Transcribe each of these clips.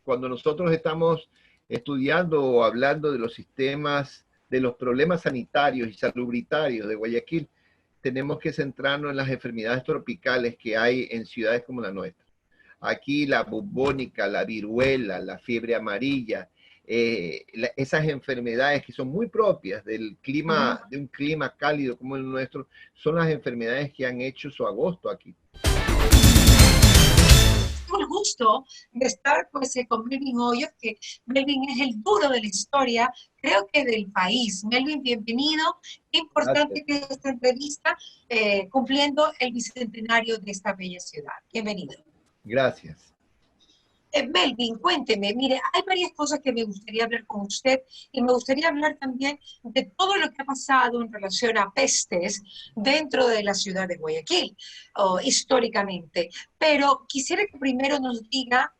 cuando nosotros estamos estudiando o hablando de los sistemas, de los problemas sanitarios y salubritarios de Guayaquil, tenemos que centrarnos en las enfermedades tropicales que hay en ciudades como la nuestra. Aquí la bubónica, la viruela, la fiebre amarilla, esas enfermedades que son muy propias del clima, de un clima cálido como el nuestro, son las enfermedades que han hecho su agosto aquí. Tengo el gusto de estar pues, con Melvin Hoyos, que Melvin es el duro de la historia, creo que del país. Melvin, bienvenido. Qué importante que es esta entrevista, cumpliendo el bicentenario de esta bella ciudad. Bienvenido. Gracias. Melvin, cuénteme, mire, hay varias cosas que me gustaría hablar con usted y me gustaría hablar también de todo lo que ha pasado en relación a pestes dentro de la ciudad de Guayaquil, históricamente. Pero quisiera que primero nos diga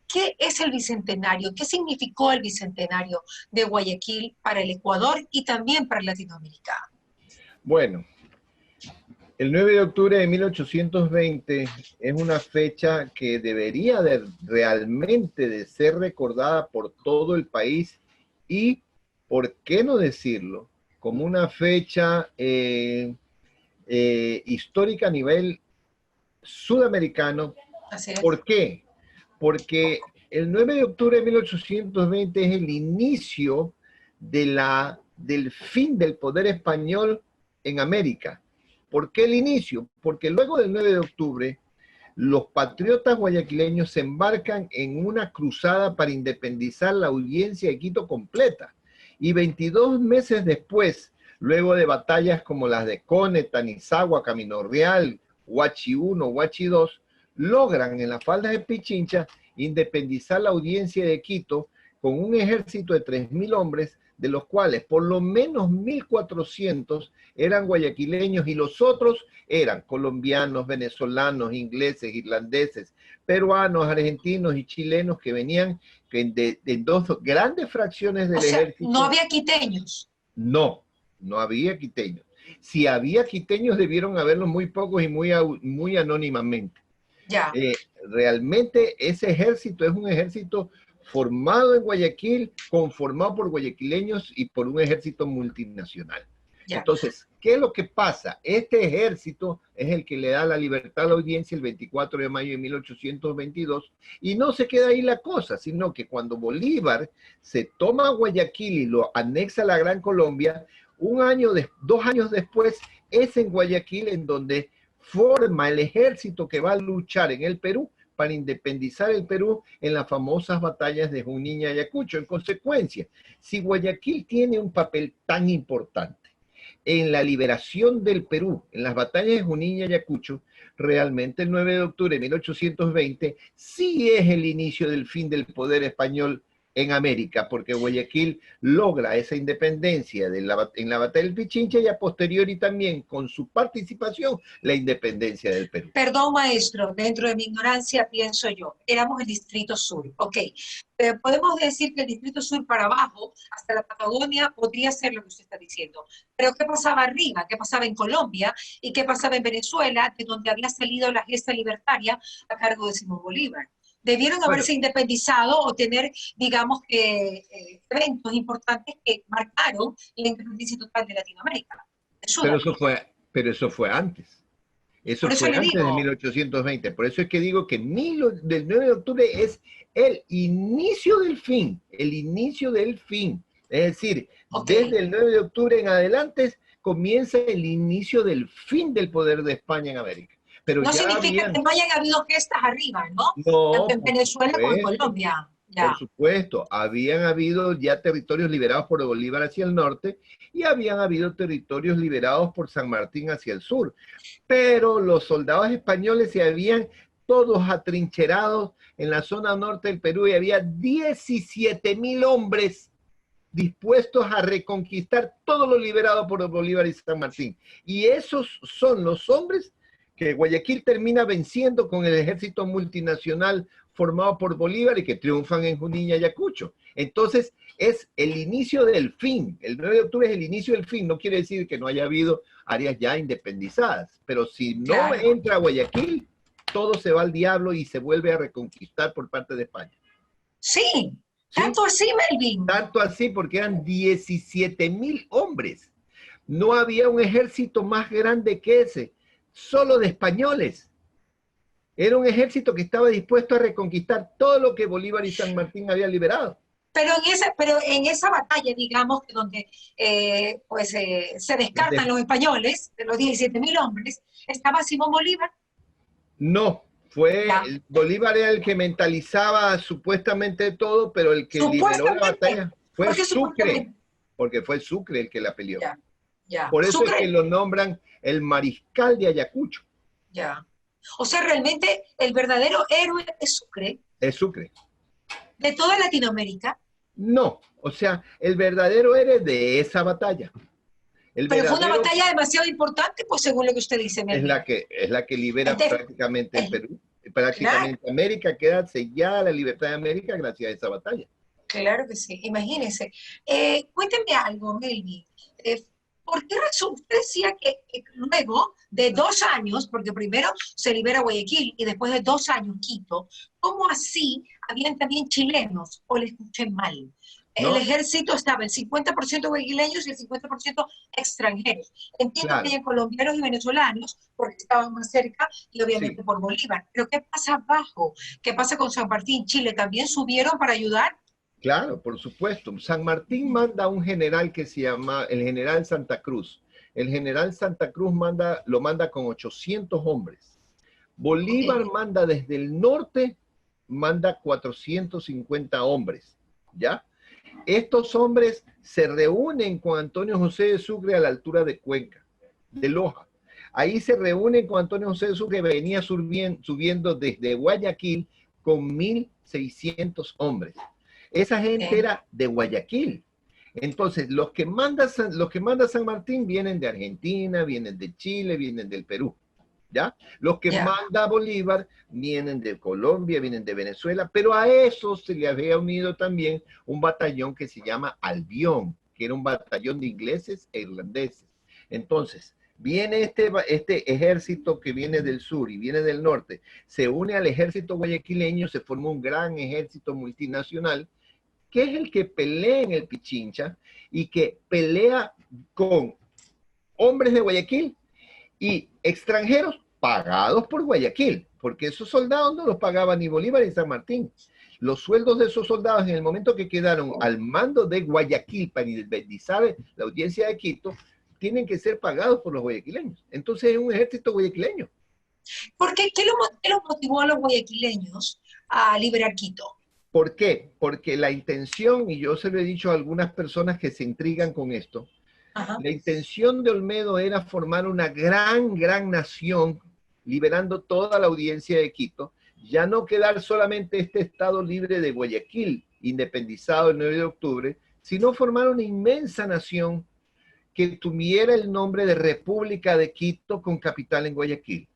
qué es el Bicentenario, qué significó el Bicentenario de Guayaquil para el Ecuador y también para Latinoamérica. Bueno, el 9 de octubre de 1820 es una fecha que debería realmente de ser recordada por todo el país y, ¿por qué no decirlo?, como una fecha histórica a nivel sudamericano. ¿Por qué? Porque el 9 de octubre de 1820 es el inicio del fin del poder español en América. ¿Por qué el inicio? Porque luego del 9 de octubre, los patriotas guayaquileños se embarcan en una cruzada para independizar la audiencia de Quito completa. Y 22 meses después, luego de batallas como las de Cone, Tanizagua, Camino Real, Huachi I, Huachi II, logran en las faldas de Pichincha independizar la audiencia de Quito con un ejército de 3.000 hombres, de los cuales por lo menos 1.400 eran guayaquileños y los otros eran colombianos, venezolanos, ingleses, irlandeses, peruanos, argentinos y chilenos que venían de dos grandes fracciones del ejército. ¿No había quiteños? No, no había quiteños. Si había quiteños, debieron haberlos muy pocos y muy anónimamente. Ya. Realmente ese ejército es un ejército formado en Guayaquil, conformado por guayaquileños y por un ejército multinacional. Ya. Entonces, ¿qué es lo que pasa? Este ejército es el que le da la libertad a la audiencia el 24 de mayo de 1822 y no se queda ahí la cosa, sino que cuando Bolívar se toma Guayaquil y lo anexa a la Gran Colombia, 2 años después es en Guayaquil en donde forma el ejército que va a luchar en el Perú para independizar el Perú en las famosas batallas de Junín y Ayacucho. En consecuencia, si Guayaquil tiene un papel tan importante en la liberación del Perú, en las batallas de Junín y Ayacucho, realmente el 9 de octubre de 1820 sí es el inicio del fin del poder español en América, porque Guayaquil logra esa independencia en la batalla del Pichincha y a posteriori también, con su participación, la independencia del Perú. Perdón, maestro, dentro de mi ignorancia pienso yo, éramos el Distrito Sur, ok. Podemos decir que el Distrito Sur para abajo, hasta la Patagonia, podría ser lo que usted está diciendo. Pero ¿qué pasaba arriba? ¿Qué pasaba en Colombia? ¿Y qué pasaba en Venezuela, de donde había salido la gesta libertaria a cargo de Simón Bolívar? Debieron haberse independizado o tener, digamos, que eventos importantes que marcaron la independencia total de Latinoamérica. Pero eso fue antes. Eso fue antes de 1820. Por eso es que digo que del 9 de octubre es el inicio del fin. El inicio del fin. Es decir, desde el 9 de octubre en adelante comienza el inicio del fin del poder de España en América. Pero no significa que no hayan habido gestas arriba, ¿no? No, tanto en Venezuela como en Colombia. Ya. Por supuesto, habían habido ya territorios liberados por Bolívar hacia el norte y habían habido territorios liberados por San Martín hacia el sur. Pero los soldados españoles se habían todos atrincherados en la zona norte del Perú y había 17.000 hombres dispuestos a reconquistar todo lo liberado por Bolívar y San Martín. Y esos son los hombres que Guayaquil termina venciendo con el ejército multinacional formado por Bolívar y que triunfan en Junín y Ayacucho. Entonces, es el inicio del fin. El 9 de octubre es el inicio del fin. No quiere decir que no haya habido áreas ya independizadas, pero si no entra Guayaquil, todo se va al diablo y se vuelve a reconquistar por parte de España. Sí, ¿sí? tanto así, Melvin. Tanto así porque eran 17.000 hombres. No había un ejército más grande que ese, solo de españoles. Era un ejército que estaba dispuesto a reconquistar todo lo que Bolívar y San Martín habían liberado. Pero en esa batalla, digamos, donde se descartan los españoles, de los 17.000 hombres, estaba Simón Bolívar. No, Bolívar era el que mentalizaba supuestamente todo, pero el que liberó la batalla fue Sucre, porque fue Sucre el que la peleó. Ya, ya. Por eso Sucre, es que lo nombran el mariscal de Ayacucho. Ya. O sea, realmente el verdadero héroe es Sucre. Es Sucre. De toda Latinoamérica. No, o sea, el verdadero héroe de esa batalla. Pero fue una batalla demasiado importante, pues según lo que usted dice. Es la que libera prácticamente el Perú. Prácticamente claro. América queda sellada la libertad de América gracias a esa batalla. Claro que sí, imagínense. Cuéntenme algo, Melvin. ¿Por qué razón usted decía que luego de 2 años, porque primero se libera Guayaquil y después de 2 años Quito, ¿cómo así habían también chilenos? ¿O le escuché mal? ¿No? El ejército estaba el 50% guayaquileños y el 50% extranjeros. Entiendo claro. que hay colombianos y venezolanos, porque estaban más cerca, y obviamente sí. por Bolívar. Pero ¿qué pasa abajo? ¿Qué pasa con San Martín? ¿Chile también subieron para ayudar? Claro, por supuesto. San Martín manda a un general que se llama el general Santa Cruz. El general Santa Cruz lo manda con 800 hombres. Bolívar manda desde el norte, manda 450 hombres, ¿ya? Estos hombres se reúnen con Antonio José de Sucre a la altura de Cuenca, de Loja. Ahí se reúnen con Antonio José de Sucre, que venía subiendo desde Guayaquil con 1.600 hombres. Esa gente era de Guayaquil. Entonces, los que manda San Martín vienen de Argentina, vienen de Chile, vienen del Perú, ¿ya? Los que manda Bolívar vienen de Colombia, vienen de Venezuela, pero a eso se le había unido también un batallón que se llama Albión, que era un batallón de ingleses e irlandeses. Entonces, viene este ejército que viene del sur y viene del norte, se une al ejército guayaquileño, se forma un gran ejército multinacional, que es el que pelea en el Pichincha y que pelea con hombres de Guayaquil y extranjeros pagados por Guayaquil, porque esos soldados no los pagaban ni Bolívar ni San Martín. Los sueldos de esos soldados en el momento que quedaron al mando de Guayaquil para independizar la audiencia de Quito, tienen que ser pagados por los guayaquileños. Entonces es un ejército guayaquileño. ¿Por qué? ¿Qué los motivó a los guayaquileños a liberar Quito? ¿Por qué? Porque la intención, y yo se lo he dicho a algunas personas que se intrigan con esto, la intención de Olmedo era formar una gran nación, liberando toda la audiencia de Quito, ya no quedar solamente este estado libre de Guayaquil, independizado el 9 de octubre, sino formar una inmensa nación que tuviera el nombre de República de Quito con capital en Guayaquil.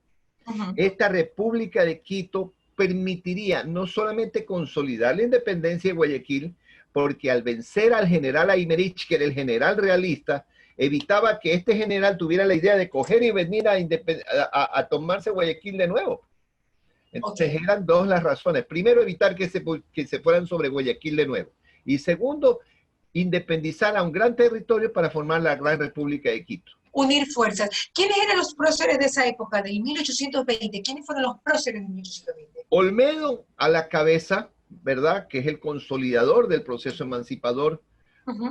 Esta República de Quito permitiría no solamente consolidar la independencia de Guayaquil, porque al vencer al general Aymerich, que era el general realista, evitaba que este general tuviera la idea de coger y venir a tomarse Guayaquil de nuevo. Entonces eran dos las razones. Primero, evitar que se fueran sobre Guayaquil de nuevo. Y segundo, independizar a un gran territorio para formar la Gran República de Quito. Unir fuerzas. ¿Quiénes eran los próceres de esa época, del 1820? ¿Quiénes fueron los próceres de 1820? Olmedo a la cabeza, ¿verdad? Que es el consolidador del proceso emancipador.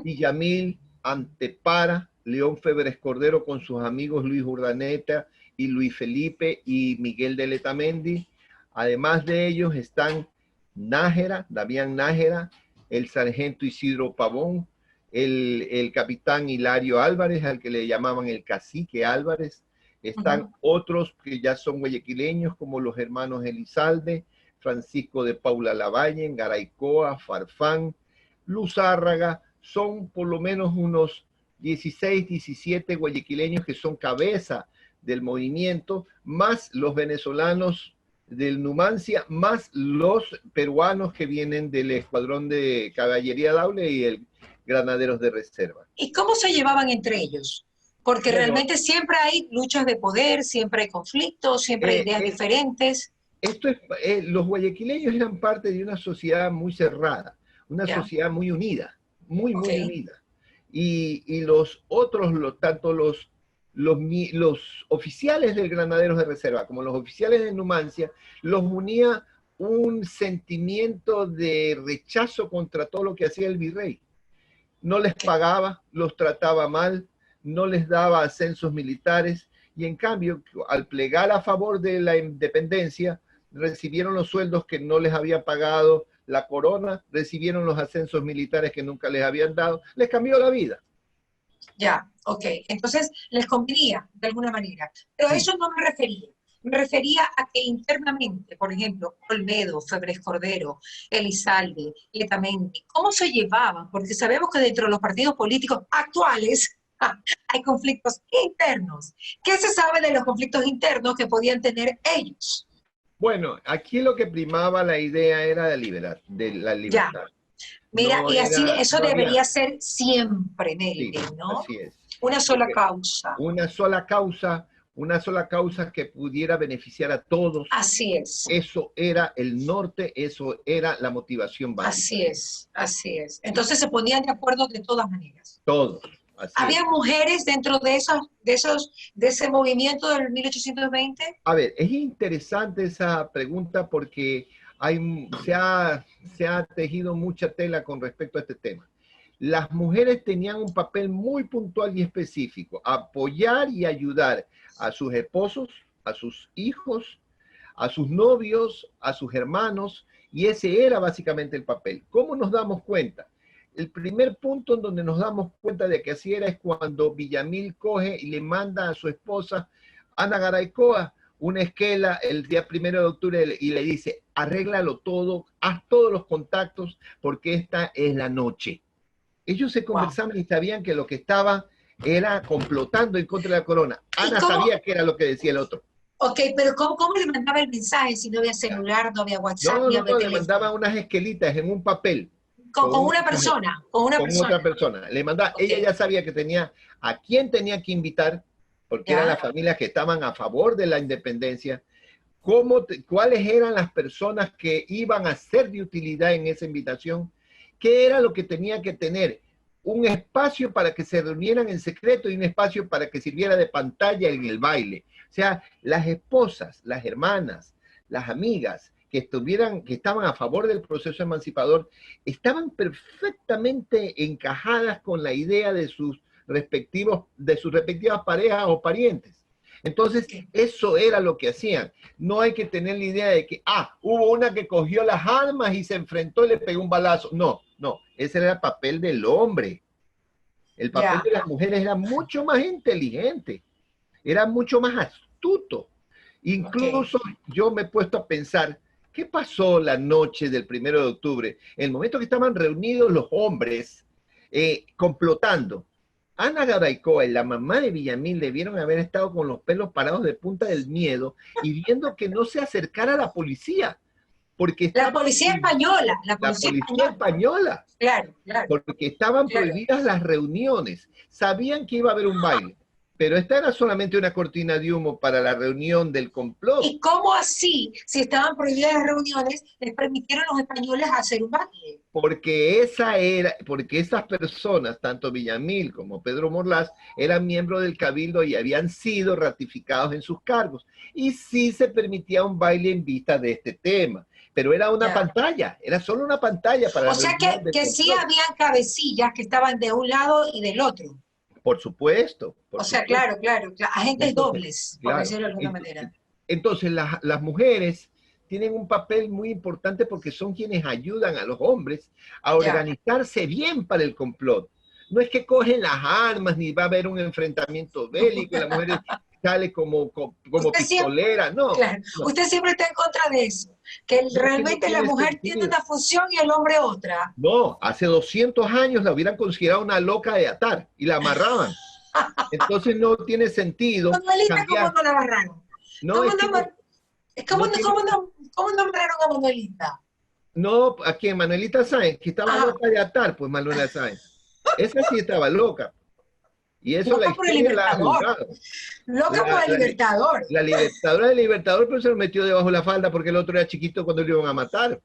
Villamil, Antepara, León Febres Cordero con sus amigos Luis Urdaneta y Luis Felipe y Miguel de Letamendi. Además de ellos están Nájera, Damián Nájera, el sargento Isidro Pavón, el capitán Hilario Álvarez, al que le llamaban el cacique Álvarez. Están otros que ya son guayaquileños, como los hermanos Elizalde, Francisco de Paula Lavalle, Garaycoa, Farfán, Luzárraga. Son por lo menos unos 16, 17 guayaquileños que son cabeza del movimiento, más los venezolanos del Numancia, más los peruanos que vienen del escuadrón de caballería Daule y el granaderos de reserva. ¿Y cómo se llevaban entre ellos? Porque realmente siempre hay luchas de poder, siempre hay conflictos, siempre hay ideas diferentes. los guayaquileños eran parte de una sociedad muy cerrada, una sociedad muy unida, muy unida. Y los otros, tanto los oficiales del Granaderos de Reserva como los oficiales de Numancia, los unía un sentimiento de rechazo contra todo lo que hacía el virrey. No les pagaba, los trataba mal, no les daba ascensos militares, y en cambio, al plegar a favor de la independencia, recibieron los sueldos que no les había pagado la corona, recibieron los ascensos militares que nunca les habían dado, les cambió la vida. Ya, ok. Entonces, les convenía de alguna manera. Pero a eso no me refería. Me refería a que internamente, por ejemplo, Olmedo, Febres Cordero, Elizalde, Letamendi, ¿cómo se llevaban? Porque sabemos que dentro de los partidos políticos actuales hay conflictos internos. ¿Qué se sabe de los conflictos internos que podían tener ellos? Bueno, aquí lo que primaba la idea era de la libertad. Ya. Mira, no y así eso no debería ser siempre, Melvin, sí, ¿no? Así es. Una sola causa. Una sola causa que pudiera beneficiar a todos. Así es. Eso era el norte, eso era la motivación básica. Así es, así es. Entonces se ponían de acuerdo de todas maneras. Todos. ¿Había mujeres dentro de ese movimiento del 1820? A ver, es interesante esa pregunta porque se ha tejido mucha tela con respecto a este tema. Las mujeres tenían un papel muy puntual y específico: apoyar y ayudar a sus esposos, a sus hijos, a sus novios, a sus hermanos, y ese era básicamente el papel. ¿Cómo nos damos cuenta? El primer punto en donde nos damos cuenta de que así era es cuando Villamil coge y le manda a su esposa, Ana Garaycoa, una esquela el día 1 de octubre y le dice: arréglalo todo, haz todos los contactos porque esta es la noche. Ellos se conversaban y sabían que lo que estaba era complotando en contra de la corona. Ana sabía que era lo que decía el otro. Ok, pero ¿cómo le mandaba el mensaje si no había celular, no había WhatsApp? No, le mandaba unas esquelitas en un papel. Con una persona, con otra persona. Le mandaba, ella ya sabía que tenía a quién tenía que invitar, porque eran las familias que estaban a favor de la independencia, cuáles eran las personas que iban a ser de utilidad en esa invitación, qué era lo que tenía que tener, un espacio para que se reunieran en secreto y un espacio para que sirviera de pantalla en el baile. O sea, las esposas, las hermanas, las amigas que estaban a favor del proceso emancipador, estaban perfectamente encajadas con la idea de sus respectivas parejas o parientes. Entonces, eso era lo que hacían. No hay que tener la idea de que, hubo una que cogió las armas y se enfrentó y le pegó un balazo. No, ese era el papel del hombre. El papel de las mujeres era mucho más inteligente, era mucho más astuto. Incluso yo me he puesto a pensar, ¿qué pasó la noche del 1 de octubre? En el momento que estaban reunidos los hombres complotando, Ana Garaycoa y la mamá de Villamil debieron haber estado con los pelos parados de punta del miedo y viendo que no se acercara la policía. Porque la policía española. La policía española. Claro. Porque estaban prohibidas las reuniones. Sabían que iba a haber un baile, pero esta era solamente una cortina de humo para la reunión del complot. ¿Y cómo así, si estaban prohibidas las reuniones, les permitieron a los españoles hacer un baile? Porque esas personas, tanto Villamil como Pedro Morlás, eran miembros del Cabildo y habían sido ratificados en sus cargos. Y sí se permitía un baile en vista de este tema. Pero era una pantalla, era solo una pantalla para... O sea que sí habían cabecillas que estaban de un lado y del otro. Por supuesto. Claro, agentes dobles, por decirlo de alguna manera. Entonces, las mujeres tienen un papel muy importante porque son quienes ayudan a los hombres a organizarse bien para el complot. No es que cogen las armas ni va a haber un enfrentamiento bélico y la mujer sale como pistolera, no. Claro. Usted siempre está en contra de eso, que realmente la mujer tiene una función y el hombre otra. No, hace 200 años la hubieran considerado una loca de atar y la amarraban. Entonces no tiene sentido. Manuelita, ¿cómo no la amarraron? ¿Cómo nombraron a Manuelita? No, ¿a quién? Manuelita Sáenz, que estaba loca de atar, pues Manuela Sáenz. Esa sí estaba loca. Y eso la Loca por el historia la ha Libertador. juzgado. Loca por el Libertador. La libertadora del Libertador, pero se lo metió debajo de la falda porque el otro era chiquito cuando lo iban a matar.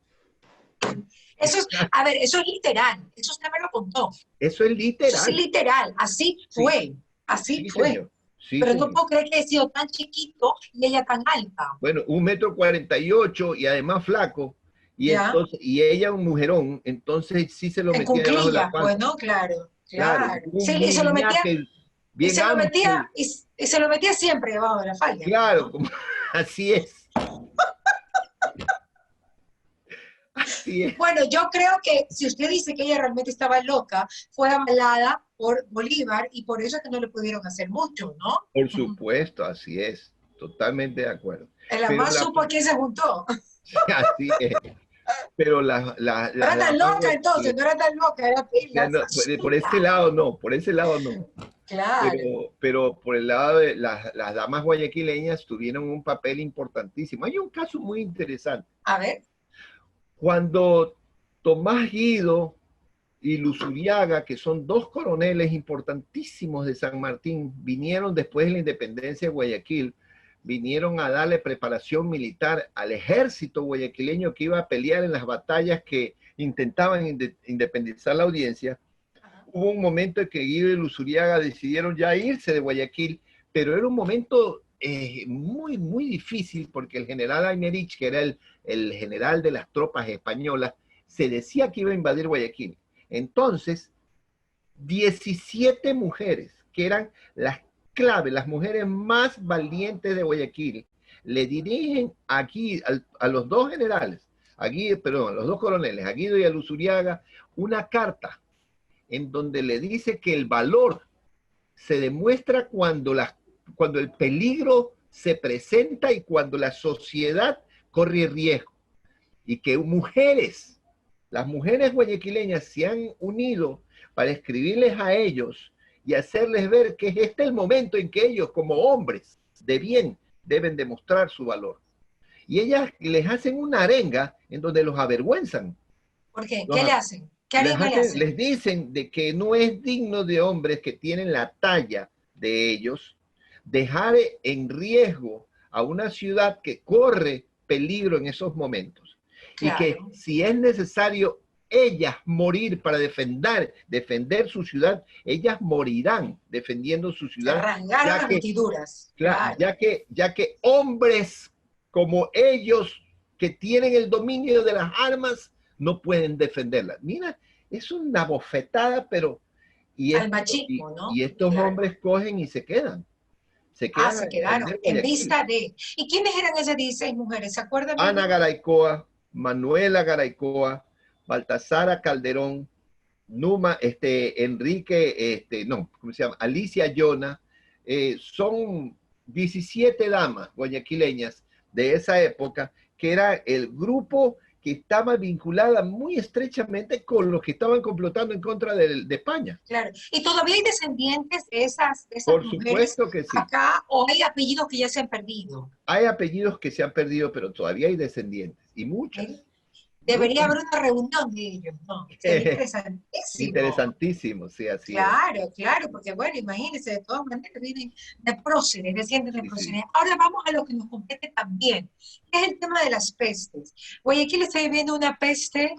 Eso es, a ver, eso es literal. Eso usted me lo contó. Eso es Eso literal. es literal. Así Sí, fue. Así sí, fue. señor. Sí, Pero señor. no puedo creer que haya sido tan chiquito y ella tan alta. Bueno, 1,48 m y además flaco. Y ¿Ya? entonces, y ella un mujerón, entonces sí se lo En metía debajo de la cuclillas, pues, falda. ¿no? Claro, Claro, claro. Sí, un y se lo metía, muñaque y bien se lo metía, amplio. y se lo metía siempre debajo de la falda, Claro, ¿no? como, así es. Así es. Bueno, yo creo que si usted dice que ella realmente estaba loca, fue avalada por Bolívar y por eso es que no le pudieron hacer mucho, ¿no? Por supuesto, así es. Totalmente de acuerdo. El Pero más supo a quién se juntó. así es. Pero No era tan damas loca entonces, no era tan loca, era pilas. por ese lado no, por ese lado no. Claro. Pero por el lado de las damas guayaquileñas tuvieron un papel importantísimo. Hay un caso muy interesante. A ver. Cuando Tomás Guido y Luzuriaga, que son dos coroneles importantísimos de San Martín, vinieron después de la independencia de Guayaquil, vinieron a darle preparación militar al ejército guayaquileño que iba a pelear en las batallas que intentaban independizar la audiencia. Hubo un momento en que Guido y Luzuriaga decidieron ya irse de Guayaquil, pero era un momento muy, muy difícil porque el general Aymerich, que era el general de las tropas españolas, se decía que iba a invadir Guayaquil. Entonces, 17 mujeres, que eran las claves, las mujeres más valientes de Guayaquil, le dirigen aquí a los dos generales, a los dos coroneles, a Guido y a Luzuriaga, una carta en donde le dice que el valor se demuestra cuando el peligro se presenta y cuando la sociedad corre riesgo. Y que las mujeres guayaquileñas se han unido para escribirles a ellos y hacerles ver que este es el momento en que ellos, como hombres de bien, deben demostrar su valor. Y ellas les hacen una arenga en donde los avergüenzan. ¿Por qué? ¿Qué le hacen? ¿Qué arenga le hacen? Les dicen de que no es digno de hombres que tienen la talla de ellos dejar en riesgo a una ciudad que corre peligro en esos momentos. Claro. Y que si es necesario ellas morir para defender su ciudad, ellas morirán defendiendo su ciudad. Arrancaron las vestiduras. Claro. Ya que hombres como ellos que tienen el dominio de las armas no pueden defenderlas. Mira, es una bofetada, pero... Al machismo, ¿no? Y estos hombres cogen y se quedan. Se quedaron en vista de... ¿Y quiénes eran esas 16 mujeres? ¿Se acuerdan? Ana Garaycoa, Manuela Garaycoa, Baltasara Calderón, Numa, Enrique, ¿cómo se llama? Alicia Yona, son 17 damas guayaquileñas de esa época, que era el grupo que estaba vinculada muy estrechamente con los que estaban complotando en contra de España. Claro, y todavía hay descendientes de esas Por mujeres supuesto que sí. Acá, o hay apellidos que ya se han perdido. Hay apellidos que se han perdido, pero todavía hay descendientes, y muchas. ¿Sí? Debería haber una reunión de ellos, ¿no? Sería interesantísimo. Interesantísimo, sí, así Claro, claro, porque bueno, imagínense, de todas maneras vienen de próceres, descienden de próceres. Sí. Ahora vamos a lo que nos compete también, que es el tema de las pestes. Guayaquil está viviendo una peste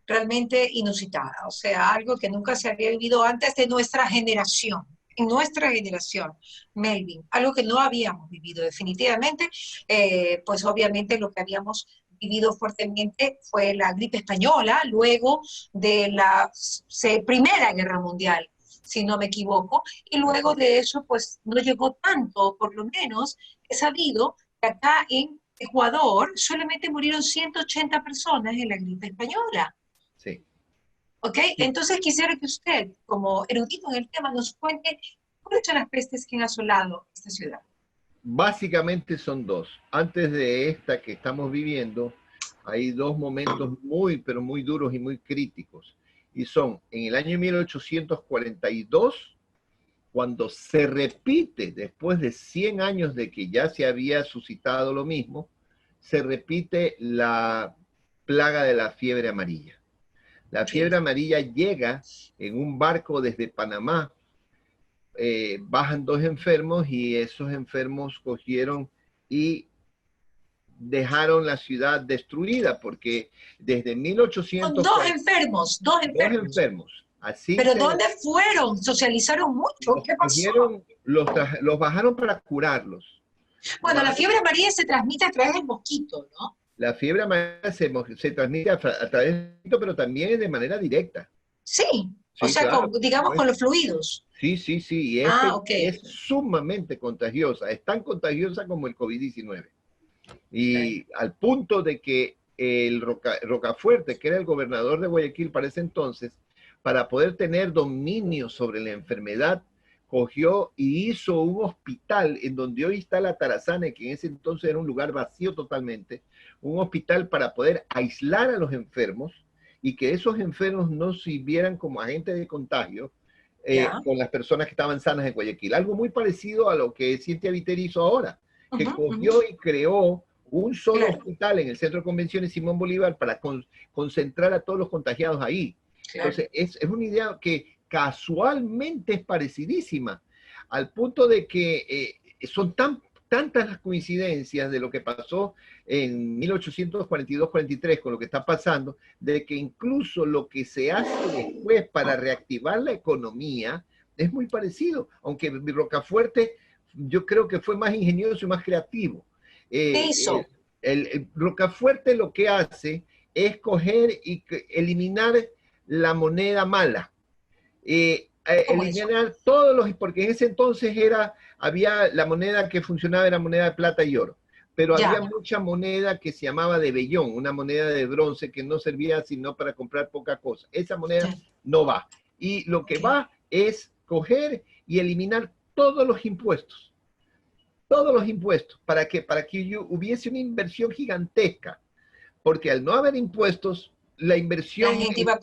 realmente inusitada, o sea, algo que nunca se había vivido antes de nuestra generación. En nuestra generación, Melvin, algo que no habíamos vivido definitivamente, pues obviamente lo que habíamos vivido fuertemente fue la gripe española, luego de la Primera Guerra Mundial, si no me equivoco, y luego de eso, pues no llegó tanto, por lo menos he sabido que acá en Ecuador solamente murieron 180 personas en la gripe española. Sí. ¿Ok? Entonces quisiera que usted, como erudito en el tema, nos cuente cuáles son las pestes que han asolado esta ciudad. Básicamente son dos. Antes de esta que estamos viviendo, hay dos momentos pero muy duros y muy críticos. Y son en el año 1842, cuando se repite, después de 100 años de que ya se había suscitado lo mismo, se repite la plaga de la fiebre amarilla. La fiebre amarilla llega en un barco desde Panamá bajan 2 enfermos y esos enfermos cogieron y dejaron la ciudad destruida, porque desde 1800... Dos enfermos, dos enfermos. Dos enfermos. Así ¿Pero dónde fueron? ¿Socializaron mucho? ¿Qué pasó? Los bajaron para curarlos. Bueno, la fiebre amarilla se transmite a través del mosquito, ¿no? La fiebre amarilla se transmite a través del mosquito, pero también de manera directa. Sí, sí, o sea, claro, digamos con los fluidos. Sí, sí, sí. Y okay. Es sumamente contagiosa. Es tan contagiosa como el COVID-19. Y al punto de que el Rocafuerte, que era el gobernador de Guayaquil para ese entonces, para poder tener dominio sobre la enfermedad, cogió y hizo un hospital en donde hoy está la Tarazana, que en ese entonces era un lugar vacío totalmente, un hospital para poder aislar a los enfermos y que esos enfermos no sirvieran como agentes de contagio con las personas que estaban sanas en Guayaquil. Algo muy parecido a lo que Cintia Viteri hizo ahora, que cogió y creó un solo hospital en el Centro de Convenciones Simón Bolívar para concentrar a todos los contagiados ahí. Entonces, es una idea que casualmente es parecidísima, al punto de que son tantas las coincidencias de lo que pasó en 1842-43 con lo que está pasando, de que incluso lo que se hace después para reactivar la economía es muy parecido, aunque Rocafuerte yo creo que fue más ingenioso y más creativo. Eso. El Rocafuerte lo que hace es coger y eliminar la moneda mala. Eliminar todos los, porque en ese entonces había la moneda que funcionaba, era moneda de plata y oro, pero había mucha moneda que se llamaba de vellón, una moneda de bronce que no servía sino para comprar poca cosa. Esa moneda no va. Y lo que va es coger y eliminar todos los impuestos para que hubiese una inversión gigantesca, porque al no haber impuestos, la inversión, la gente iba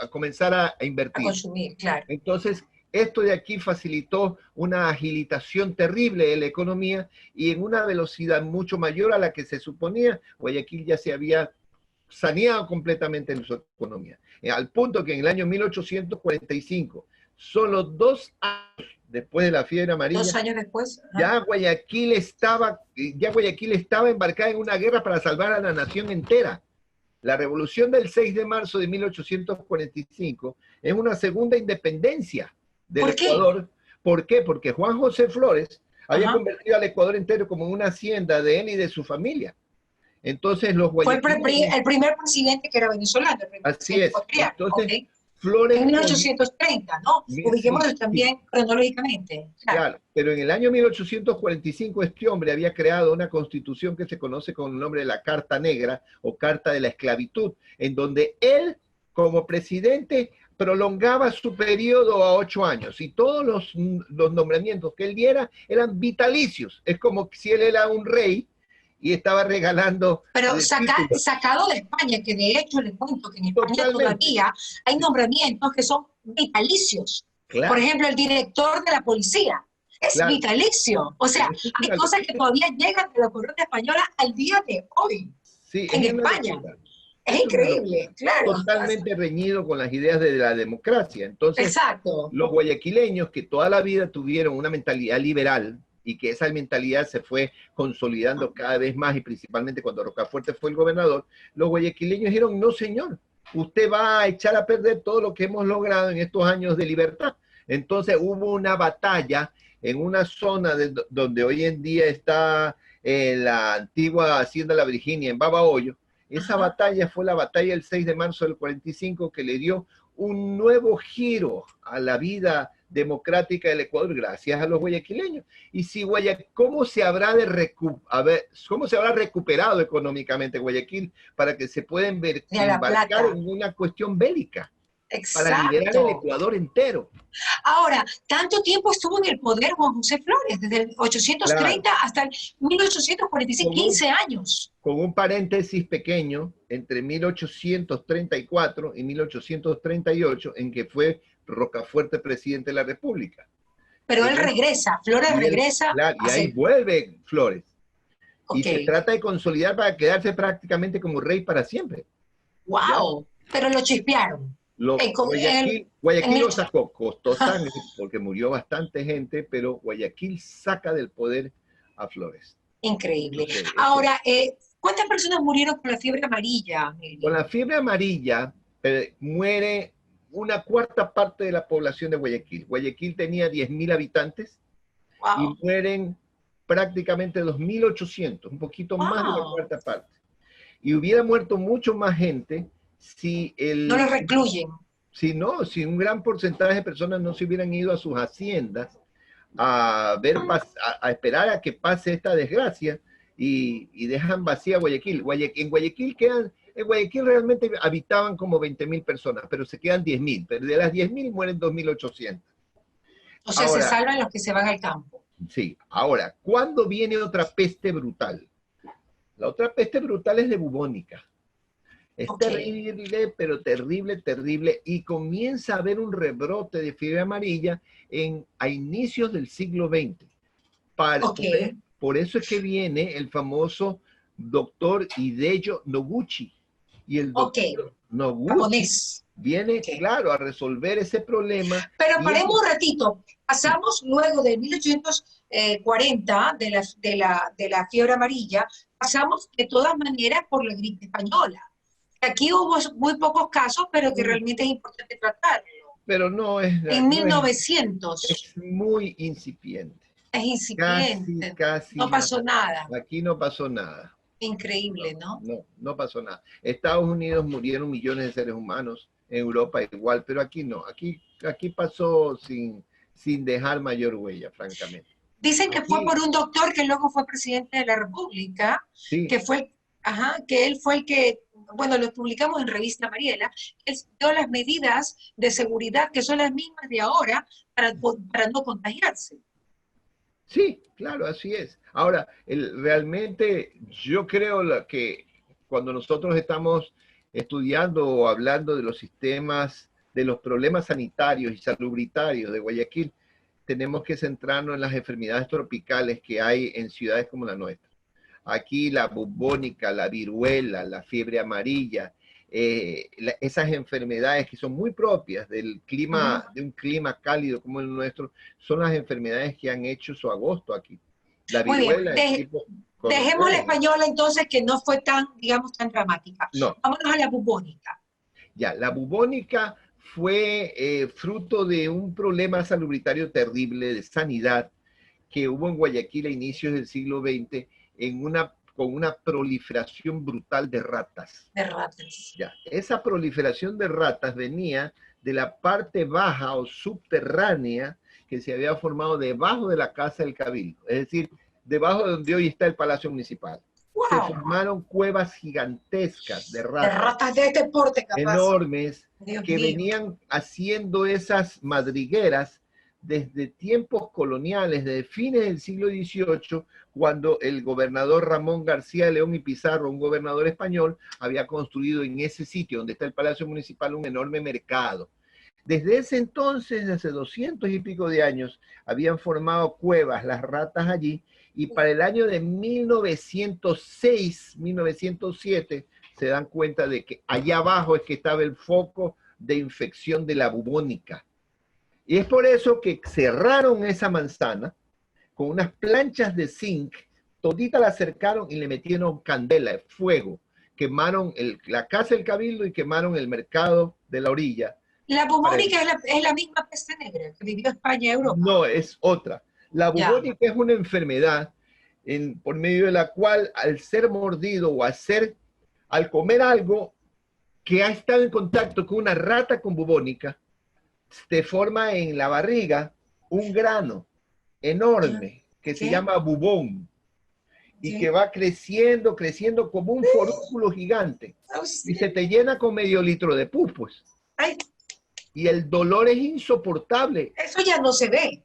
a comenzar a invertir. A consumir, claro. Entonces, esto de aquí facilitó una agilización terrible de la economía y en una velocidad mucho mayor a la que se suponía. Guayaquil ya se había saneado completamente en su economía. Al punto que en el año 1845, solo 2 años después de la fiebre amarilla, 2 años después, ya Guayaquil estaba embarcada en una guerra para salvar a la nación entera. La revolución del 6 de marzo de 1845 es una segunda independencia del Ecuador. ¿Por qué? Porque Juan José Flores había convertido al Ecuador entero como una hacienda de él y de su familia. Entonces los guayaquileños... Fue el primer presidente que era venezolano. Así es. Entonces, Flores... En 1830, ¿no? Ubiquémoslo también cronológicamente. Claro, pero en el año 1845 este hombre había creado una constitución que se conoce con el nombre de la Carta Negra o Carta de la Esclavitud, en donde él, como presidente, prolongaba su periodo a 8 años y todos los nombramientos que él diera eran vitalicios. Es como si él era un rey y estaba regalando... Pero sacado de España, que de hecho les cuento que en España todavía hay nombramientos que son vitalicios. Claro. Por ejemplo, el director de la policía es vitalicio. O sea, hay cosas que todavía llegan de la corona española al día de hoy en España. Es increíble, claro. Totalmente reñido con las ideas de la democracia. Entonces, los guayaquileños que toda la vida tuvieron una mentalidad liberal, y que esa mentalidad se fue consolidando cada vez más, y principalmente cuando Rocafuerte fue el gobernador, los guayaquileños dijeron, no señor, usted va a echar a perder todo lo que hemos logrado en estos años de libertad. Entonces hubo una batalla en una zona donde hoy en día está la antigua Hacienda La Virginia, en Babahoyo. Esa batalla fue la batalla del 6 de marzo del 45 que le dio un nuevo giro a la vida democrática del Ecuador gracias a los guayaquileños. Y si ¿cómo se habrá recuperado económicamente Guayaquil para que se pueda embarcar en una cuestión bélica? Exacto. Para liberar el Ecuador entero. Ahora, tanto tiempo estuvo en el poder Juan José Flores, desde el 830 hasta el 1845, 15 años. Con un paréntesis pequeño entre 1834 y 1838, en que fue Rocafuerte presidente de la República. Pero él regresa, Flores regresa. Y ahí vuelve Flores. Y se trata de consolidar para quedarse prácticamente como rey para siempre. ¡Wow! Pero lo chispearon. Guayaquil lo sacó, costó sangre porque murió bastante gente, pero Guayaquil saca del poder a Flores. Increíble. Entonces, ahora, ¿cuántas personas murieron con la fiebre amarilla? Con la fiebre amarilla muere una cuarta parte de la población de Guayaquil. Guayaquil tenía 10.000 habitantes y mueren prácticamente 2.800, un poquito más de la cuarta parte. Y hubiera muerto mucho más gente si no los recluyen. Si un gran porcentaje de personas no se hubieran ido a sus haciendas a esperar a que pase esta desgracia y dejan vacía Guayaquil. En Guayaquil realmente habitaban como 20.000 personas, pero se quedan 10.000, pero de las 10.000 mueren 2.800. O sea, ahora, se salvan los que se van al campo. Sí, ahora, ¿cuándo viene otra peste brutal? La otra peste brutal es de bubónica. Es terrible, pero terrible, terrible, y comienza a haber un rebrote de fiebre amarilla a inicios del siglo XX. Por eso es que viene el famoso doctor Hideo Noguchi. Y el doctor Noguchi viene, claro, a resolver ese problema. Pero paremos un ratito. Pasamos luego de 1840, de la fiebre amarilla, pasamos de todas maneras por la gripe española. Aquí hubo muy pocos casos, pero que realmente es importante tratarlo. Pero no es... En 1900. Es muy incipiente. Es incipiente. Casi no pasó nada. Aquí no pasó nada. Increíble, ¿no? No pasó nada. Estados Unidos murieron millones de seres humanos, en Europa igual, pero aquí no. Aquí pasó sin dejar mayor huella, francamente. Dicen que fue por un doctor que luego fue presidente de la República, que él fue el que, bueno, lo publicamos en Revista Mariela, él dio las medidas de seguridad que son las mismas de ahora para no contagiarse. Sí, claro, así es. Ahora, realmente yo creo que cuando nosotros estamos estudiando o hablando de los sistemas, de los problemas sanitarios y salubritarios de Guayaquil, tenemos que centrarnos en las enfermedades tropicales que hay en ciudades como la nuestra. Aquí la bubónica, la viruela, la fiebre amarilla, esas enfermedades que son muy propias del clima, de un clima cálido como el nuestro, son las enfermedades que han hecho su agosto aquí. La viruela, dejemos la española entonces, que no fue tan, digamos, tan dramática. No. Vámonos a la bubónica. Ya, la bubónica fue fruto de un problema salubritario terrible de sanidad que hubo en Guayaquil a inicios del siglo XX con una proliferación brutal de ratas. Ya, esa proliferación de ratas venía de la parte baja o subterránea que se había formado debajo de la Casa del Cabildo, es decir, debajo de donde hoy está el Palacio Municipal. Wow. Se formaron cuevas gigantescas de ratas. De ratas de este porte, capaz. Enormes, que venían haciendo esas madrigueras desde tiempos coloniales, desde fines del siglo XVIII, cuando el gobernador Ramón García de León y Pizarro, un gobernador español, había construido en ese sitio donde está el Palacio Municipal un enorme mercado. Desde ese entonces, hace 200 y pico de años, habían formado cuevas las ratas allí, y para el año de 1906, 1907, se dan cuenta de que allá abajo es que estaba el foco de infección de la bubónica. Y es por eso que cerraron esa manzana con unas planchas de zinc, todita la acercaron y le metieron candela, fuego. Quemaron la Casa del Cabildo y quemaron el mercado de la orilla. ¿La bubónica es la misma peste negra que vivió España y Europa? No, es otra. La bubónica es una enfermedad por medio de la cual al ser mordido o al comer algo que ha estado en contacto con una rata con bubónica, te forma en la barriga un grano enorme que se llama bubón y que va creciendo como un forúnculo gigante y se te llena con medio litro de pus, pues. Y el dolor es insoportable. Eso ya no se ve,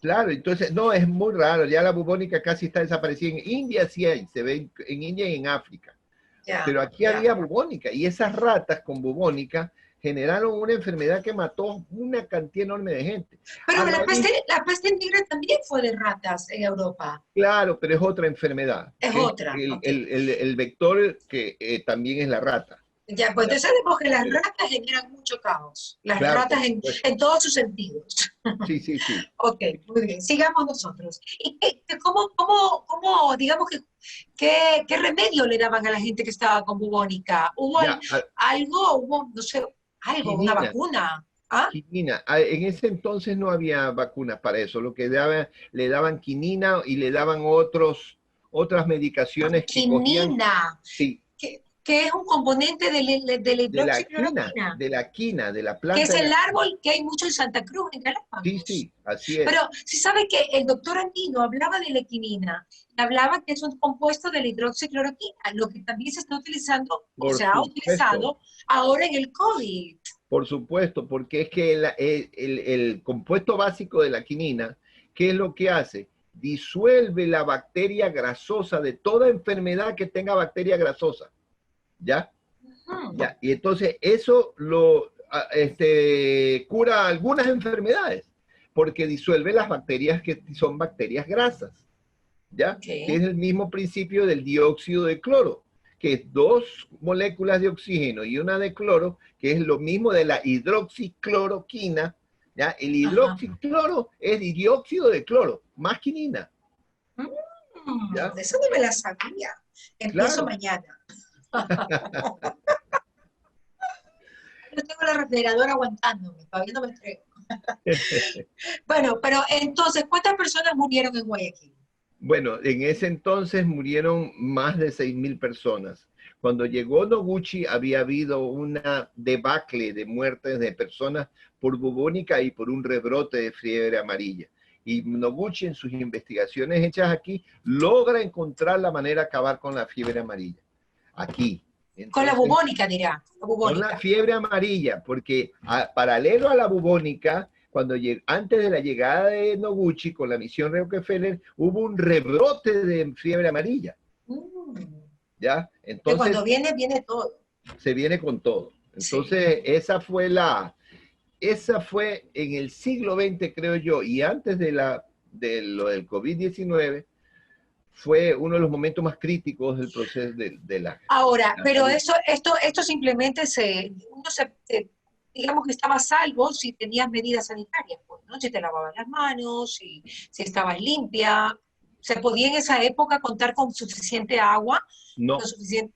Claro, entonces, no, es muy raro, ya la bubónica casi está desaparecida. En India sí hay, se ve en India y en África. Pero aquí había bubónica, y esas ratas con bubónica generaron una enfermedad que mató una cantidad enorme de gente. Pero la peste negra también fue de ratas en Europa. Claro, pero es otra enfermedad. Es otra. El vector que también es la rata. Ya, pues entonces sabemos que las ratas generan mucho caos. Las Claro, ratas en todos sus sentidos. sí, sí, sí. Ok, muy bien. Sigamos nosotros. ¿Y digamos qué remedio le daban a la gente que estaba con bubónica? ¿Hubo Ya, algo, no sé, algo, una quinina, vacuna? ¿Ah? quinina. En ese entonces no había vacunas para eso. Lo que le daban quinina y le daban otras medicaciones que cogían, Quinina, sí, que es un componente de la hidroxicloroquina, de la que planta es de el la quina. árbol que hay mucho en Santa Cruz, en Sí, Galápagos. sí, así Pero es. si sabe que el doctor Andino hablaba de la quinina, hablaba que es un compuesto de la hidroxicloroquina, lo que también se está utilizando o Por se ha supuesto. utilizado ahora en el COVID. Por supuesto, porque es que el compuesto básico de la quinina, ¿qué es lo que hace? Disuelve la bacteria grasosa de toda enfermedad que tenga bacteria grasosa, ¿ya? Hmm. ¿Ya? Y entonces eso cura algunas enfermedades, porque disuelve las bacterias que son bacterias grasas. ¿Ya? Que Okay. es el mismo principio del dióxido de cloro, que es dos moléculas de oxígeno y una de cloro, que es lo mismo de la hidroxicloroquina, ¿ya? El Ajá. hidroxicloro es dióxido de cloro, más quinina, ¿ya? Eso no me la sabía. Empiezo Claro. mañana. Yo tengo la refrigeradora aguantándome, todavía no me entrego. Bueno, pero entonces, ¿cuántas personas murieron en Guayaquil? Bueno, en ese entonces murieron más de 6.000 personas. Cuando llegó Noguchi había habido una debacle de muertes de personas por bubónica y por un rebrote de fiebre amarilla. Y Noguchi en sus investigaciones hechas aquí logra encontrar la manera de acabar con la fiebre amarilla. Aquí. Con la Entonces, bubónica, dirá. La con la bubónica. fiebre amarilla, porque paralelo a la bubónica, antes de la llegada de Noguchi con la misión Rockefeller, hubo un rebrote de fiebre amarilla, Mm. ¿ya? Que cuando Entonces, viene, viene todo. se viene con todo. Sí. Entonces, esa fue en el siglo XX, creo yo, y antes de lo del COVID-19, fue uno de los momentos más críticos del proceso de Ahora, la pero salud. esto simplemente digamos que estaba a salvo si tenías medidas sanitarias, pues, ¿no? Si te lavabas las manos, si estabas limpia. Se podía en esa época contar con suficiente agua, con No, suficiente,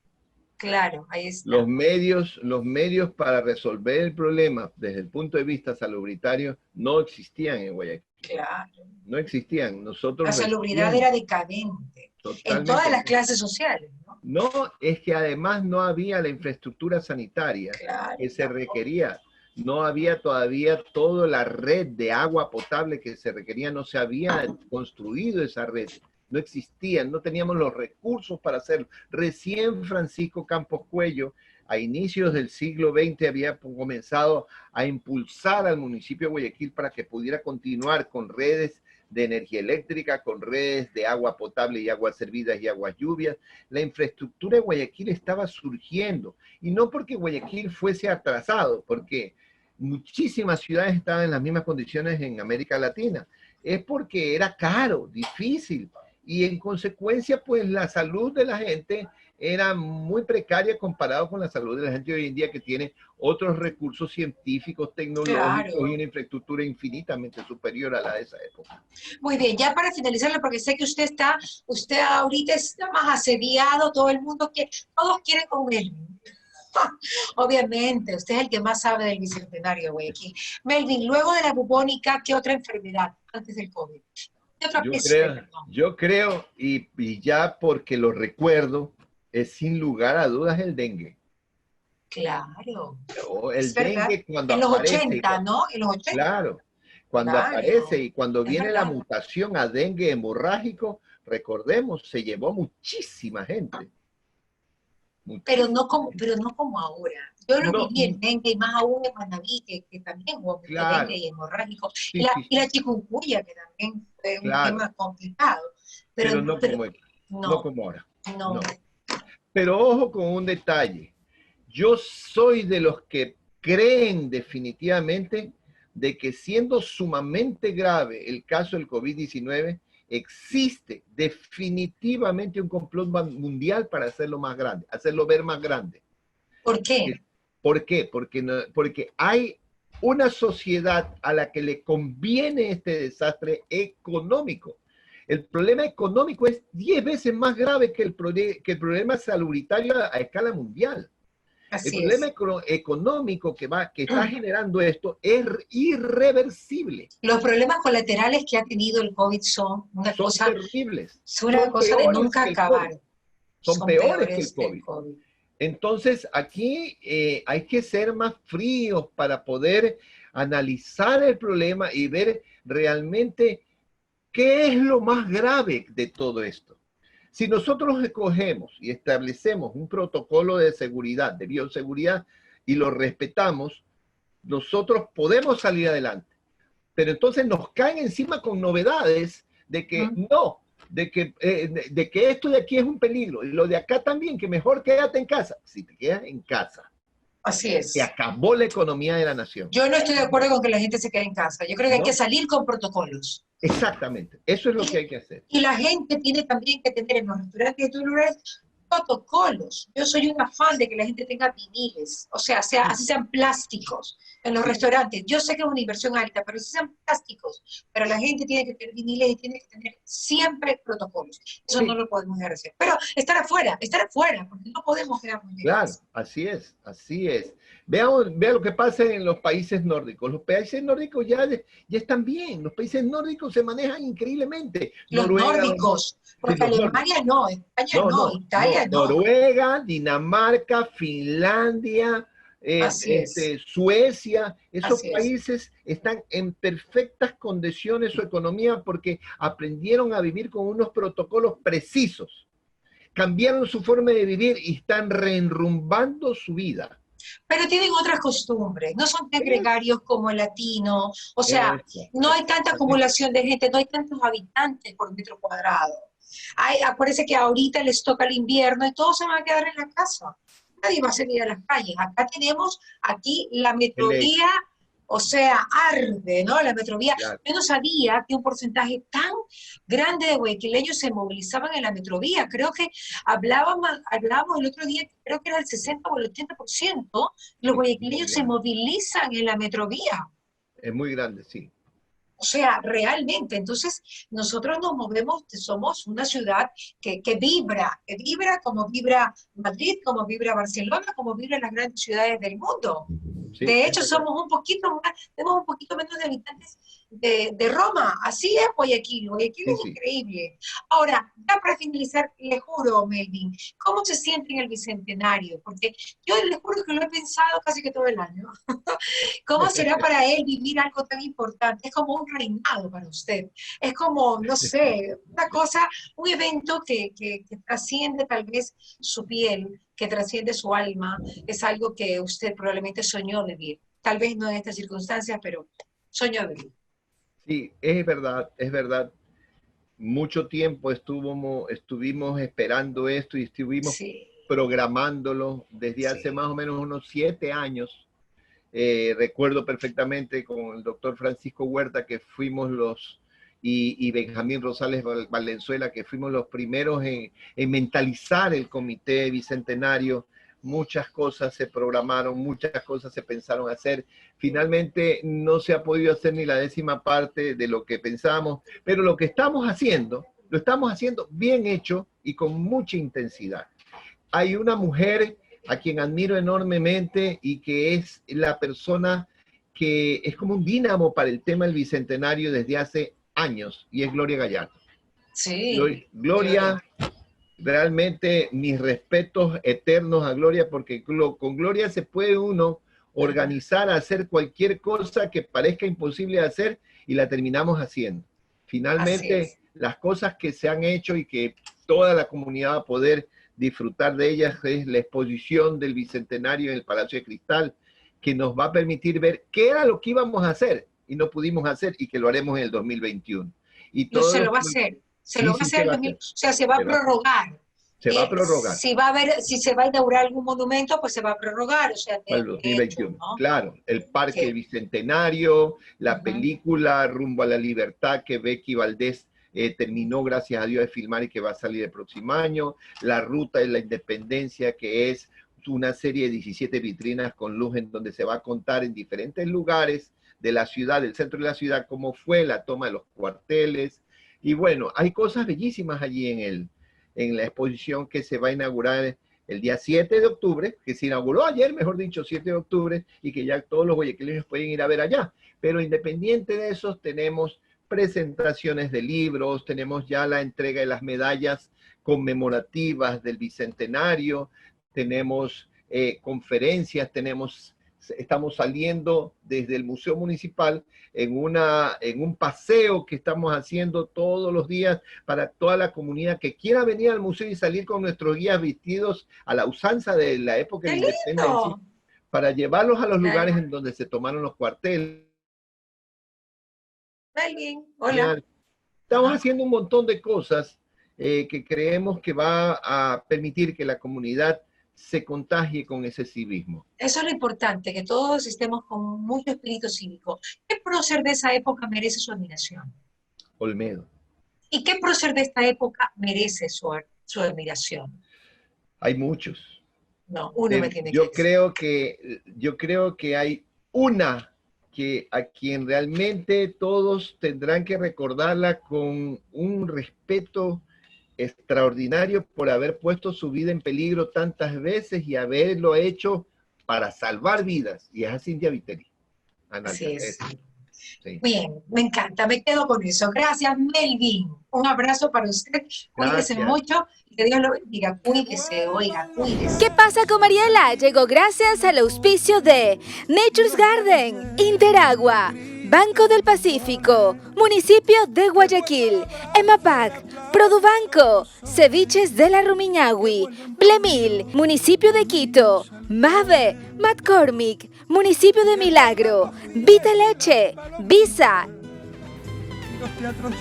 claro, ahí está. los medios para resolver el problema desde el punto de vista salubritario no existían en Guayaquil. Claro. No existían. La Nosotros salubridad recién, era decadente en todas totalmente. las clases sociales, ¿no? No, es que además no había la infraestructura sanitaria Claro, que se tampoco. requería. No había todavía toda la red de agua potable que se requería, no se había construido esa red. No existían, no teníamos los recursos para hacerlo. Recién Francisco Campos Cuello, a inicios del siglo XX, había comenzado a impulsar al municipio de Guayaquil para que pudiera continuar con redes de energía eléctrica, con redes de agua potable y aguas servidas y aguas lluvias. La infraestructura de Guayaquil estaba surgiendo, y no porque Guayaquil fuese atrasado, porque muchísimas ciudades estaban en las mismas condiciones en América Latina, es porque era caro, difícil, y en consecuencia, pues la salud de la gente era muy precaria comparado con la salud de la gente hoy en día que tiene otros recursos científicos, tecnológicos y Claro. una infraestructura infinitamente superior a la de esa época. Muy bien, ya para finalizarlo, porque sé que usted ahorita está más asediado, todo el mundo quiere, todos quieren con Melvin. Obviamente, usted es el que más sabe del bicentenario de Guayaquil. Melvin, luego de la bubónica, ¿qué otra enfermedad antes del COVID? ¿Qué otra peste, perdón? Yo creo, y ya porque lo recuerdo, es sin lugar a dudas el dengue. Claro, O es el verdad. dengue cuando En los aparece, 80, ¿no? En los 80. claro, cuando aparece Claro, y cuando es viene la verdad. mutación a dengue hemorrágico, recordemos, se llevó muchísima gente, muchísima gente. Pero no como ahora. Yo lo No, viví el dengue y más aún en Manaví, que también hubo mucho dengue claro, y hemorrágico. sí, sí, Y sí, la chikungunya, que también fue un claro, tema complicado. pero no Pero como, no no, como ahora, no. no. Pero ojo con un detalle. Yo soy de los que creen definitivamente de que siendo sumamente grave el caso del COVID-19, existe definitivamente un complot mundial para hacerlo más grande, hacerlo ver más grande. ¿Por qué? ¿Por qué? Porque hay una sociedad a la que le conviene este desastre económico. El problema económico es 10 veces más grave que el problema salubritario a escala mundial. El Así problema es. económico que está generando esto es irreversible. Los problemas colaterales que ha tenido el COVID son Son terribles. una Son cosa de peores nunca que el COVID. acabar. Son Son peores que el peores que el COVID. COVID. Entonces, aquí hay que ser más fríos para poder analizar el problema y ver realmente qué es lo más grave de todo esto. Si nosotros escogemos y establecemos un protocolo de seguridad, de bioseguridad, y lo respetamos, nosotros podemos salir adelante. Pero entonces nos caen encima con novedades de que no, de que esto de aquí es un peligro, y lo de acá también, que mejor quédate en casa. Si te quedas en casa, Así es. se acabó la economía de la nación. Yo no estoy de acuerdo con que la gente se quede en casa. Yo creo que hay que salir con protocolos. Exactamente, eso es lo que hay que hacer. Y la gente tiene también que tener en los restaurantes y todos los lugares protocolos. Yo soy una fan de que la gente tenga viniles, o sea, así sean plásticos en los restaurantes. Yo sé que es una inversión alta, pero si sean plásticos, pero la gente tiene que tener viniles y tiene que tener siempre protocolos. Eso no lo podemos dejar de hacer. Pero estar afuera, porque no podemos quedarnos en Claro, casa. así es, así es. Vea lo que pasa en los países nórdicos. Los países nórdicos ya están bien. Los países nórdicos se manejan increíblemente. Los nórdicos, porque Alemania no, España no, Italia no. Noruega, Dinamarca, Finlandia, Suecia, esos países están en perfectas condiciones su economía porque aprendieron a vivir con unos protocolos precisos. Cambiaron su forma de vivir y están reenrumbando su vida. Pero tienen otras costumbres, no son tan gregarios como el latino, o sea, no hay tanta acumulación de gente, no hay tantos habitantes por metro cuadrado. Acuérdense que ahorita les toca el invierno y todos se van a quedar en la casa. Nadie va a salir a las calles. Acá tenemos, la metrovía, o sea, arde, ¿no? La metrovía. Claro. Yo no sabía que un porcentaje tan grande de guayaquileños se movilizaban en la metrovía. Creo que hablábamos el otro día, creo que era el 60 o el 80%, los guayaquileños se movilizan en la metrovía. Es muy grande, sí. O sea, realmente, entonces nosotros nos movemos, somos una ciudad que vibra como vibra Madrid, como vibra Barcelona, como vibran las grandes ciudades del mundo. Sí, de hecho, somos un poquito más, tenemos un poquito menos de habitantes de Roma. Así es Guayaquil. Guayaquil es increíble. Ahora, ya para finalizar, le juro, Melvin, ¿cómo se siente en el Bicentenario? Porque yo les juro que lo he pensado casi que todo el año. ¿Cómo será para él vivir algo tan importante? Es como un reinado para usted. Es como, no sé, una cosa, un evento que trasciende tal vez su piel, que trasciende su alma, es algo que usted probablemente soñó vivir. Tal vez no en estas circunstancias, pero soñó vivir. Sí, es verdad. Mucho tiempo estuvimos esperando esto y estuvimos programándolo desde hace más o menos unos 7 años. Recuerdo perfectamente con el doctor Francisco Huerta que fuimos y Benjamín Rosales Valenzuela, que fuimos los primeros en mentalizar el comité bicentenario. Muchas cosas se programaron, muchas cosas se pensaron hacer. Finalmente no se ha podido hacer ni la 10ª parte de lo que pensábamos, pero lo que estamos haciendo, lo estamos haciendo bien hecho y con mucha intensidad. Hay una mujer a quien admiro enormemente y que es la persona que es como un dínamo para el tema del Bicentenario desde hace años, y es Gloria Gallardo. Sí. Gloria, realmente mis respetos eternos a Gloria, porque con Gloria se puede uno organizar, hacer cualquier cosa que parezca imposible de hacer y la terminamos haciendo. Finalmente, las cosas que se han hecho y que toda la comunidad va a poder disfrutar de ellas es la exposición del Bicentenario en el Palacio de Cristal, que nos va a permitir ver qué era lo que íbamos a hacer y no pudimos hacer y que lo haremos en el 2021. Y todo se lo va a hacer, se va a hacer, o sea, se va a prorrogar. Se va a prorrogar. Si se va a inaugurar algún monumento, pues se va a prorrogar, o sea, el 2021, hecho, ¿no? Claro, el Parque Bicentenario, la película Rumbo a la Libertad que Becky Valdés terminó, gracias a Dios, de filmar y que va a salir el próximo año, la Ruta de la Independencia, que es una serie de 17 vitrinas con luz en donde se va a contar en diferentes lugares de la ciudad, del centro de la ciudad, cómo fue la toma de los cuarteles. Y bueno, hay cosas bellísimas allí en la exposición que se va a inaugurar el día 7 de octubre, que se inauguró ayer, mejor dicho, 7 de octubre, y que ya todos los guayaquileños pueden ir a ver allá. Pero independiente de eso, tenemos presentaciones de libros, tenemos ya la entrega de las medallas conmemorativas del Bicentenario, tenemos conferencias, estamos saliendo desde el Museo Municipal en un paseo que estamos haciendo todos los días para toda la comunidad que quiera venir al museo y salir con nuestros guías vestidos a la usanza de la época de la independencia, para llevarlos a los lugares en donde se tomaron los cuarteles. Melvin, hola. Estamos haciendo un montón de cosas que creemos que va a permitir que la comunidad se contagie con ese civismo. Eso es lo importante, que todos estemos con mucho espíritu cívico. ¿Qué prócer de esa época merece su admiración? Olmedo. ¿Y qué prócer de esta época merece su admiración? Hay muchos. No, uno me tiene que decir. Yo creo que hay una a quien realmente todos tendrán que recordarla con un respeto extraordinario por haber puesto su vida en peligro tantas veces y haberlo hecho para salvar vidas, y es a Cynthia Viteri. Así es. Sí. Bien, me encanta, me quedo con eso. Gracias, Melvin. Un abrazo para usted. Cuídese mucho y que Dios lo bendiga. Cuídese, oiga, cuídese. ¿Qué pasa con Mariela? Llegó gracias al auspicio de Nature's Garden, Interagua, Banco del Pacífico, Municipio de Guayaquil, EMAPAC, Produbanco, Ceviches de la Rumiñahui, Blemil, Municipio de Quito, Mave, McCormick, Municipio de Milagro, Vita Leche, Visa. Los teatros